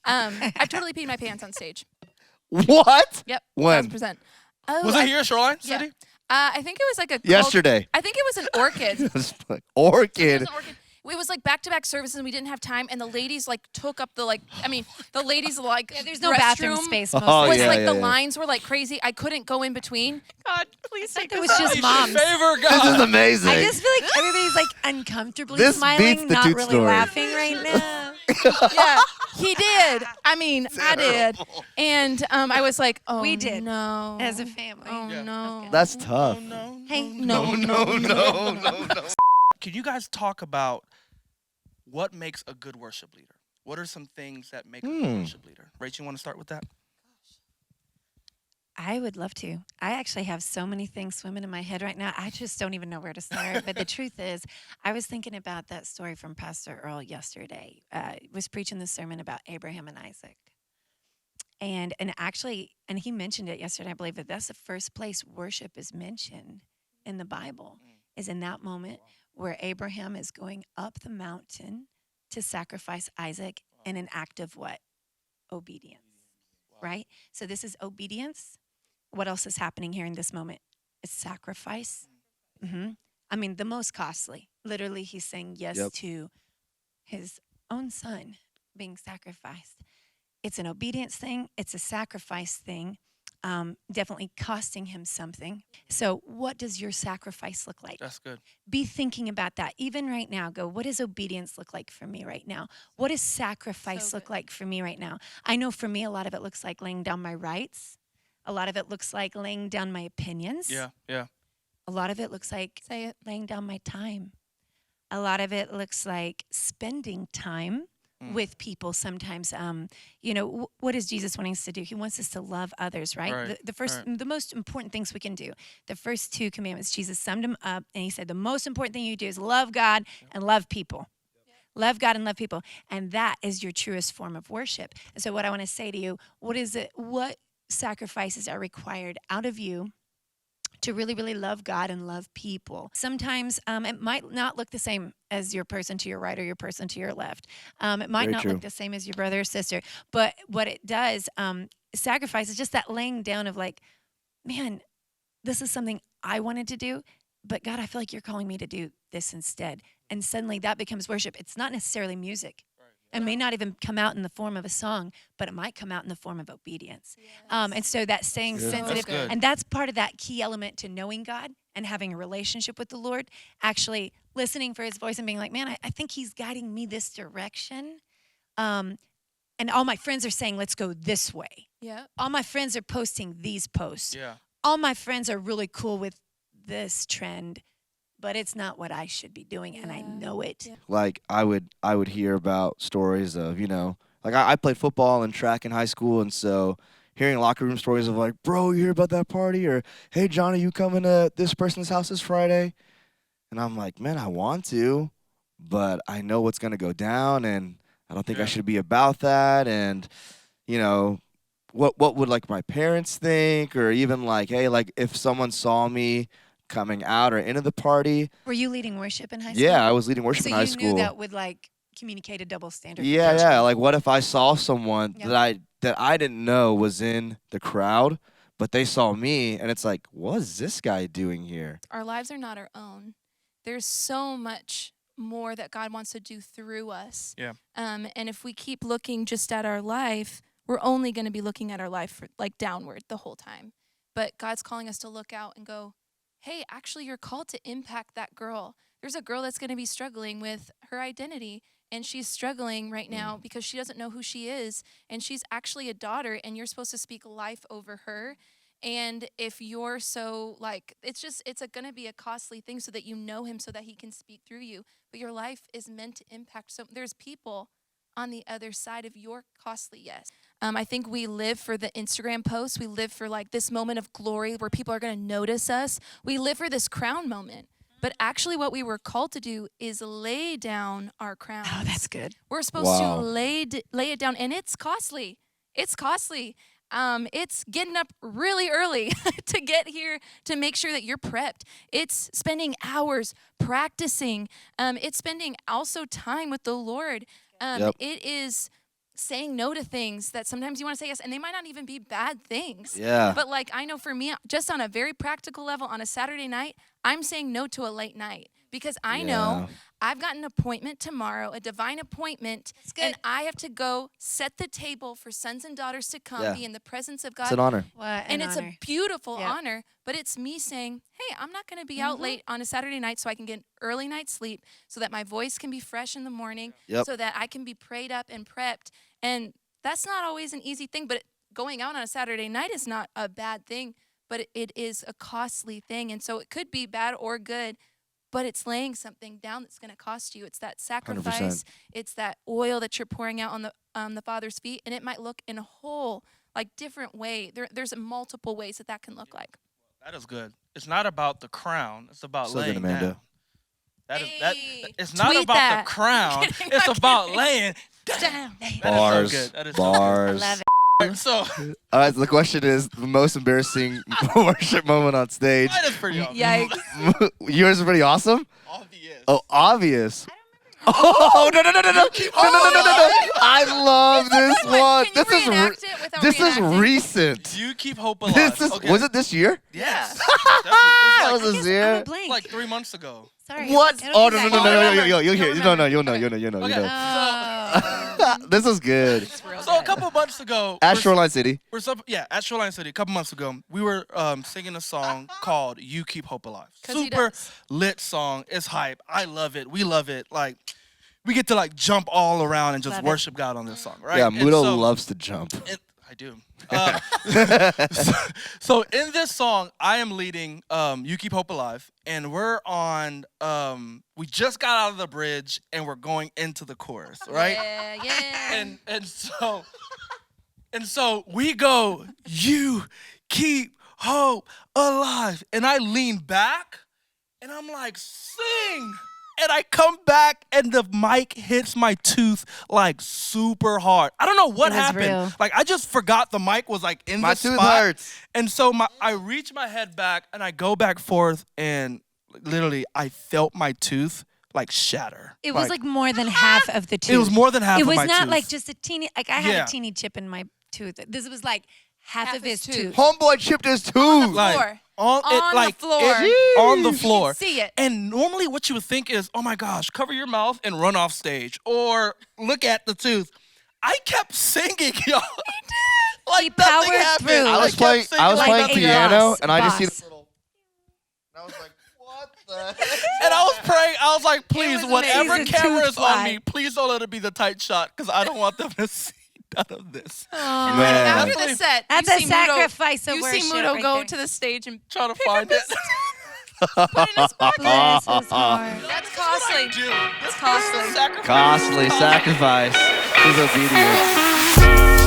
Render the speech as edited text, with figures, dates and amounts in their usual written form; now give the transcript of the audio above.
I've totally peed my pants on stage. What? Yep. When? 1,000%. Oh, Was it here, Shoreline City? I think it was like a Yesterday. I think it was an orchid. It was like, It was orchid. an orchid. It was like back-to-back services, and we didn't have time. And the ladies like took up the the ladies like Yeah, there's no bathroom restroom space. Oh, Mostly. was yeah, like yeah, the yeah. lines were like crazy. I couldn't go in between. God, please take It this was out. just moms. Favor This is God. amazing. I just feel like everybody's like uncomfortably This beats smiling, the not Toot really story. laughing right now. Yeah, he did. I mean, I did. And I was like, oh, We did. no. As a family. Oh, Yeah. no. That's tough. Hey, no. no. Can you guys talk about what makes a good worship leader? What are some things that make a good worship leader? Rachel, you want to start with that? I would love to. I actually have so many things swimming in my head right now. I just don't even know where to start. But the truth is, I was thinking about that story from Pastor Earl yesterday. Was preaching the sermon about Abraham and Isaac. And he mentioned it yesterday, I believe, that that's the first place worship is mentioned in the Bible, is in that moment where Abraham is going up the mountain to sacrifice Isaac in an act of what? Obedience, right? So this is obedience. What else is happening here in this moment? It's sacrifice. I mean, the most costly. Literally, he's saying yes to his own son being sacrificed. It's an obedience thing. It's a sacrifice thing. Definitely costing him something. So what does your sacrifice look like? That's good. Be thinking about that. Even right now, go, what does obedience look like for me right now? What does sacrifice look like for me right now? I know for me, a lot of it looks like laying down my rights. A lot of it looks like laying down my opinions. Yeah. A lot of it looks like laying down my time. A lot of it looks like spending time with people sometimes. What is Jesus wanting us to do? He wants us to love others, right? The most important things we can do. The first two commandments, Jesus summed them up, and he said, the most important thing you do is love God and love people. Love God and love people. And that is your truest form of worship. And so what I want to say to you, what sacrifices are required out of you to really, really love God and love people? Sometimes it might not look the same as your person to your right or your person to your left. It might Very not true. look the same as your brother or sister. But what it does, sacrifice is just that laying down of like, man, this is something I wanted to do, but God, I feel like you're calling me to do this instead. And suddenly that becomes worship. It's not necessarily music. It may not even come out in the form of a song, but it might come out in the form of obedience. And so that's staying Good. sensitive. That's good. And that's part of that key element to knowing God and having a relationship with the Lord, actually listening for his voice and being like, man, I think he's guiding me this direction. And all my friends are saying, let's go this way. Yeah. All my friends are posting these posts. Yeah. All my friends are really cool with this trend, but it's not what I should be doing, and I know it. Yeah. Like I would hear about stories of, like I played football and track in high school, and so hearing locker room stories of like, bro, you hear about that party? Or, hey, Johnny, you coming to this person's house this Friday? And I'm like, man, I want to, but I know what's going to go down, and I don't think I should be about that. And, what would like my parents think? Or even like, hey, like if someone saw me coming out or into the party. Were you leading worship in high school? Yeah, I was leading worship so in high you school. knew that would like communicate a double standard. Yeah. Like, what if I saw someone Yeah. that I didn't know was in the crowd, but they saw me, and it's like, what is this guy doing here? Our lives are not our own. There's so much more that God wants to do through us. Yeah. And if we keep looking just at our life, we're only going to be looking at our life like downward the whole time. But God's calling us to look out and go, hey, actually, you're called to impact that girl. There's a girl that's going to be struggling with her identity, and she's struggling right now because she doesn't know who she is, and she's actually a daughter, and you're supposed to speak life over her. And if you're so like, it's going to be a costly thing so that you know him so that he can speak through you. But your life is meant to impact. So there's people on the other side of your costly yes. I think we live for the Instagram posts. We live for like this moment of glory where people are going to notice us. We live for this crown moment. But actually what we were called to do is lay down our crowns. Oh, that's good. We're supposed to lay it down, and it's costly. It's costly. It's getting up really early to get here to make sure that you're prepped. It's spending hours practicing. It's spending also time with the Lord. It is saying no to things that sometimes you want to say yes, and they might not even be bad things. Yeah. But like I know for me, just on a very practical level, on a Saturday night, I'm saying no to a late night because I know I've got an appointment tomorrow, a divine appointment, and I have to go set the table for sons and daughters to come, be in the presence of God. It's an honor. What an And it's honor. a beautiful Yep. honor, but it's me saying, hey, I'm not going to be out late on a Saturday night so I can get an early night's sleep so that my voice can be fresh in the morning, Yep. so that I can be prayed up and prepped. And that's not always an easy thing, but going out on a Saturday night is not a bad thing, but it is a costly thing. And so it could be bad or good, but it's laying something down that's going to cost you. It's that sacrifice. 100%. It's that oil that you're pouring out on the Father's feet, and it might look in a whole like different way. There's multiple ways that can look like. That is good. It's not about the crown. It's about So good, laying Amanda. down. That is Hey, it's not tweet about that. the crown. I'm kidding, It's I'm about kidding. laying Damn. down. That is so Bars. good. That is so good. I Bars. love it. So All right, so the question is the most embarrassing worship moment on stage. that is pretty obvious. Yikes. Yours is pretty awesome. Obvious. Oh, obvious. Oh no no no no no no no no no no! I love this one. Can you reenact it without This is reenacting? recent. You keep hope alive. This is Okay. Was it this year? Yes. That It was was this I'm year. a blank. like 3 months ago. Sorry. What? I don't Oh think no I no no no know. no! You'll hear. You'll No no remember. you know. Okay. Oh. This is good. So a couple months ago, At Shoreline City. at Shoreline City, a couple months ago, we were singing a song called "You Keep Hope Alive." 'Cause he Super does. lit song. It's hype. I love it. We love it. Like we get to like jump all around and just Love it. worship God on this song, right? Yeah, And Mudo so- loves to jump. I do. So in this song, I am leading "You Keep Hope Alive," and we're on. We just got out of the bridge, and we're going into the chorus, right? Yeah. And so we go, "You keep hope alive," and I lean back, and I'm like, "Sing." And I come back, and the mic hits my tooth like super hard. I don't know what It was happened. real. Like I just forgot the mic was like in My the tooth spot. hurts. And so I reach my head back, and I go back forth, and literally I felt my tooth like shatter. It was like more than half of the tooth. it was more than half It of was my not tooth. like just a teeny. Like I had Yeah. a teeny chip in my tooth. This was like half Half of his his tooth. Homeboy chipped his tooth. like, floor. on On it, the like floor. on the You floor. can see it. And normally, what you would think is, oh my gosh, cover your mouth and run off stage, or look at the tooth. I kept singing, y'all. Like He nothing powered happened. through. I was kept playing. singing I was like playing nothing piano, happened. and I just see. Boss. The little, and I was like, "What the?" And I was praying. I was like, please, was whatever amazing. camera Tooth is on fly. me, please don't let it be the tight shot, because I don't want them to see none of this. And Man. after Definitely. the set, That's you a see Mudo- sacrifice of You worship see Mudo right go there. to the stage and Trying to pick up find his it. put in his pocket. Bless his heart. That's That's what I costly. do. It's costly. Sacrifice. Costly sacrifice. His obedience.